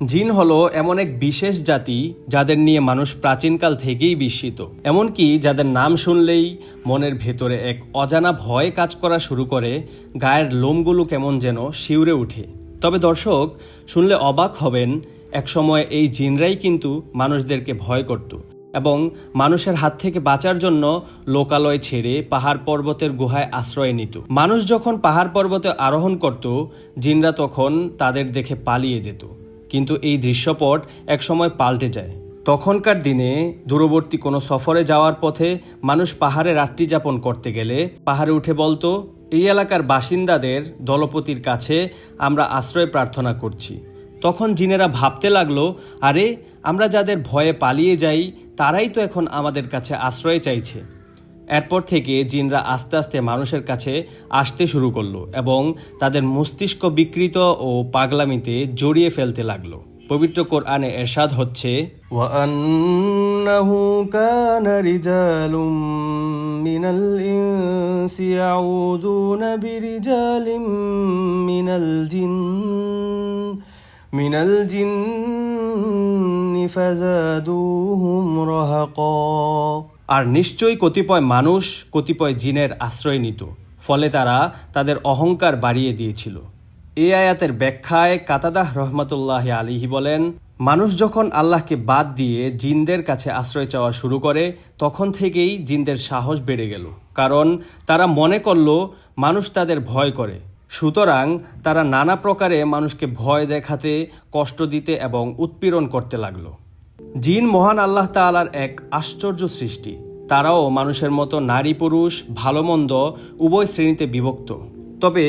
জিন হলো এমন এক বিশেষ জাতি যাদের নিয়ে মানুষ প্রাচীনকাল থেকেই বিস্মিত, এমনকি যাদের নাম শুনলেই মনের ভেতরে এক অজানা ভয় কাজ করা শুরু করে, গায়ের লোমগুলো কেমন যেন শিউরে ওঠে। তবে দর্শক, শুনলে অবাক হবেন, একসময় এই জিনরাই কিন্তু মানুষদেরকে ভয় করত এবং মানুষের হাত থেকে বাঁচার জন্য লোকালয় ছেড়ে পাহাড় পর্বতের গুহায় আশ্রয় নিত। মানুষ যখন পাহাড় পর্বতে আরোহণ করত, জিনরা তখন তাদের দেখে পালিয়ে যেত। কিন্তু এই দৃশ্যপট একসময় পাল্টে যায়। তখনকার দিনে দূরবর্তী কোনো সফরে যাওয়ার পথে মানুষ পাহাড়ে রাত্রি যাপন করতে গেলে পাহাড়ে উঠে বলতো, এই এলাকার বাসিন্দাদের দলপতির কাছে আমরা আশ্রয় প্রার্থনা করছি। তখন জিনেরা ভাবতে লাগলো, আরে আমরা যাদের ভয়ে পালিয়ে যাই তারাই তো এখন আমাদের কাছে আশ্রয় চাইছে। এরপর থেকে জিনরা আস্তে আস্তে মানুষের কাছে আসতে শুরু করলো এবং তাদের মস্তিষ্ক বিকৃত ও পাগলামিতে জড়িয়ে ফেলতে লাগলো। পবিত্র কোরআনে এরশাদ হচ্ছে, ওয়ান্নাহু কানা রিজালুম মিনাল ইনসি ইয়াউদুনা বিরিজালিম মিনাল জিন্নি ফাযাদুহুম রাহাকা। আর নিশ্চয়ই কতিপয় মানুষ কতিপয় জিনের আশ্রয় নিত, ফলে তারা তাদের অহংকার বাড়িয়ে দিয়েছিল। এই আয়াতের ব্যাখ্যায় কাতাদাহ রহমতুল্লাহ আলাইহি বলেন, মানুষ যখন আল্লাহকে বাদ দিয়ে জিনদের কাছে আশ্রয় চাওয়া শুরু করে, তখন থেকেই জিনদের সাহস বেড়ে গেল, কারণ তারা মনে করল মানুষ তাদের ভয় করে। সুতরাং তারা নানা প্রকারে মানুষকে ভয় দেখাতে, কষ্ট দিতে এবং উৎপীড়ন করতে লাগলো। জিন মহান আল্লাহ তাআলার এক আশ্চর্য সৃষ্টি। তারাও মানুষের মতো নারী পুরুষ, ভালো মন্দ উভয় শ্রেণীতে বিভক্ত। তবে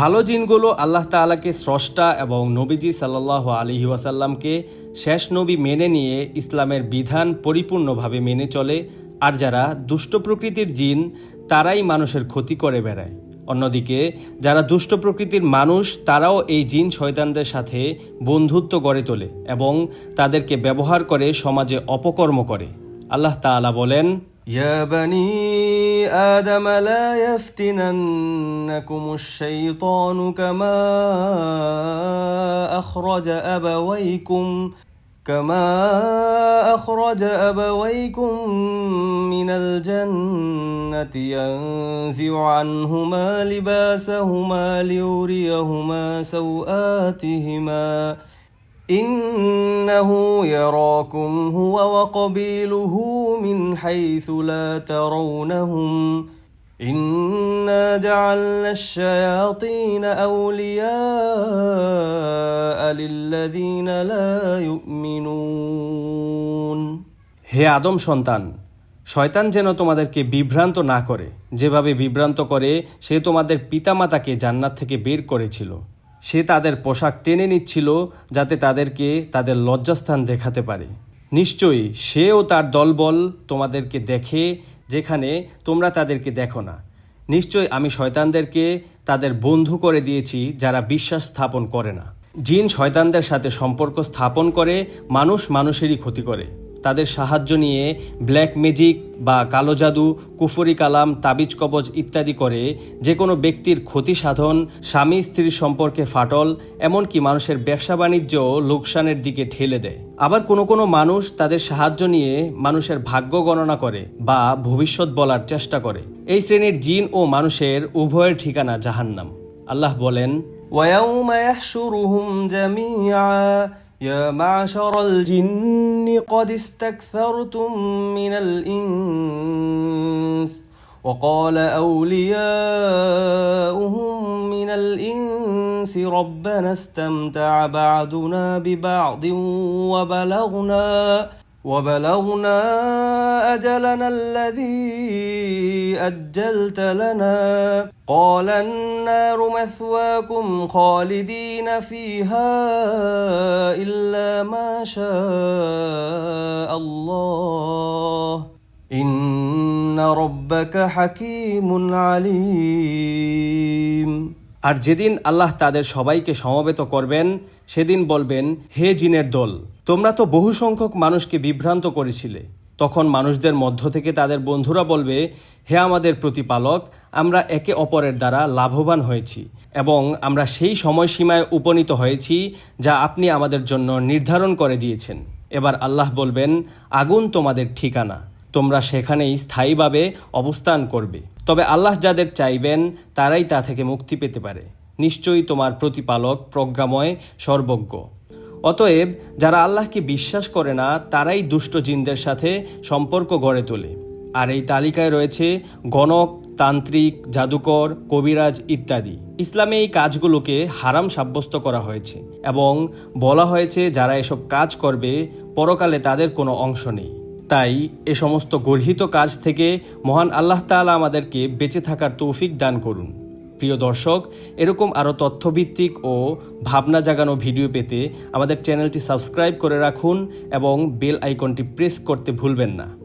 ভালো জিনগুলো আল্লাহ তাআলাকে স্রষ্টা এবং নবীজি সাল্লাল্লাহু আলাইহি ওয়াসাল্লামকে শেষ নবী মেনে নিয়ে ইসলামের বিধান পরিপূর্ণভাবে মেনে চলে। আর যারা দুষ্ট প্রকৃতির জিন, তারাই মানুষের ক্ষতি করে বেড়ায়। অন্যদিকে যারা দুষ্ট প্রকৃতির মানুষ, তারাও এই জিন শয়তানদের সাথে বন্ধুত্ব গড়ে তোলে এবং তাদেরকে ব্যবহার করে সমাজে অপকর্ম করে। আল্লাহ তাআলা বলেন, ইয়া বানি আদম লা ইফতিনান্নাকুমুশ শাইতানু কামা أخرج أبويكم من الجنة ينزع عنهما لباسهما ليريهما سوآتهما إنه يراكم هو وقبيله من حيث لا ترونهم إنا جعلنا الشياطين أولياء للذين لا يؤمنون। হে আদম সন্তান, শয়তান যেন তোমাদেরকে বিভ্রান্ত না করে, যেভাবে বিভ্রান্ত করে সে তোমাদের পিতামাতাকে জান্নাত থেকে বের করেছিল। সে তাদের পোশাক টেনে নিচ্ছিল যাতে তাদেরকে তাদের লজ্জাস্থান দেখাতে পারে। নিশ্চয়ই সে ও তার দলবল তোমাদেরকে দেখে যেখানে তোমরা তাদেরকে দেখো না। নিশ্চয়ই আমি শয়তানদেরকে তাদের বন্ধু করে দিয়েছি যারা বিশ্বাস স্থাপন করে না। জিন শয়তানদের সাথে সম্পর্ক স্থাপন করে মানুষ মানুষেরই ক্ষতি করে। তাদের সাহায্য নিয়ে ব্ল্যাক ম্যাজিক বা কালো জাদু, কুফরি কালাম, তাবিজ কবজ ইত্যাদি করে যে কোনো ব্যক্তির ক্ষতি সাধন, স্বামী স্ত্রীর সম্পর্কে ফাটল, এমনকি মানুষের ব্যবসা বাণিজ্য লোকসানের দিকে ঠেলে দেয়। আবার কোনো কোনো মানুষ তাদের সাহায্য নিয়ে মানুষের ভাগ্য গণনা করে বা ভবিষ্যৎ বলার চেষ্টা করে। এই শ্রেণীর জিন ও মানুষের উভয়ের ঠিকানা জাহান্নাম। আল্লাহ বলেন, ওয়ায়াউমা ইয়াহশুরুহুম জামিআ يا معشر الجن قد استكثرتم من الإنس وقال أولياؤهم من الإنس ربنا استمتع بعضنا ببعض وبلغنا أجلنا الذي أجلت لنا قال النار مثواكم خالدين فيها إلا ما شاء الله إن ربك حكيم عليم। আর যেদিন আল্লাহ তাদের সবাইকে সমবেত করবেন, সেদিন বলবেন, হে জিনের দল, তোমরা তো বহু সংখ্যক মানুষকে বিভ্রান্ত করেছিলে, তখন মানুষদের মধ্য থেকে তাদের বন্ধুরা বলবে, হে আমাদের প্রতিপালক, আমরা একে অপরের দ্বারা লাভবান হয়েছি এবং আমরা সেই সময়সীমায় উপনীত হয়েছি যা আপনি আমাদের জন্য নির্ধারণ করে দিয়েছেন। এবার আল্লাহ বলবেন, আগুন তোমাদের ঠিকানা, তোমরা সেখানেই স্থায়ীভাবে অবস্থান করবে। তবে আল্লাহ যাদের চাইবেন তারাই তা থেকে মুক্তি পেতে পারে। নিশ্চয়ই তোমার প্রতিপালক প্রজ্ঞাময়, সর্বজ্ঞ। অতএব যারা আল্লাহকে বিশ্বাস করে না তারাই দুষ্ট জিনদের সাথে সম্পর্ক গড়ে তোলে। আর এই তালিকায় রয়েছে গণক, তান্ত্রিক, জাদুকর, কবিরাজ ইত্যাদি। ইসলামে এই কাজগুলোকে হারাম সাব্যস্ত করা হয়েছে এবং বলা হয়েছে যারা এসব কাজ করবে পরকালে তাদের কোনো অংশ নেই। তাই এ সমস্ত গর্হিত কাজ থেকে মহান আল্লাহ তাআলা আমাদেরকে বেঁচে থাকার তৌফিক দান করুন। প্রিয় দর্শক, এরকম আরও তথ্যভিত্তিক ও ভাবনা জাগানো ভিডিও পেতে আমাদের চ্যানেলটি সাবস্ক্রাইব করে রাখুন এবং বেল আইকনটি প্রেস করতে ভুলবেন না।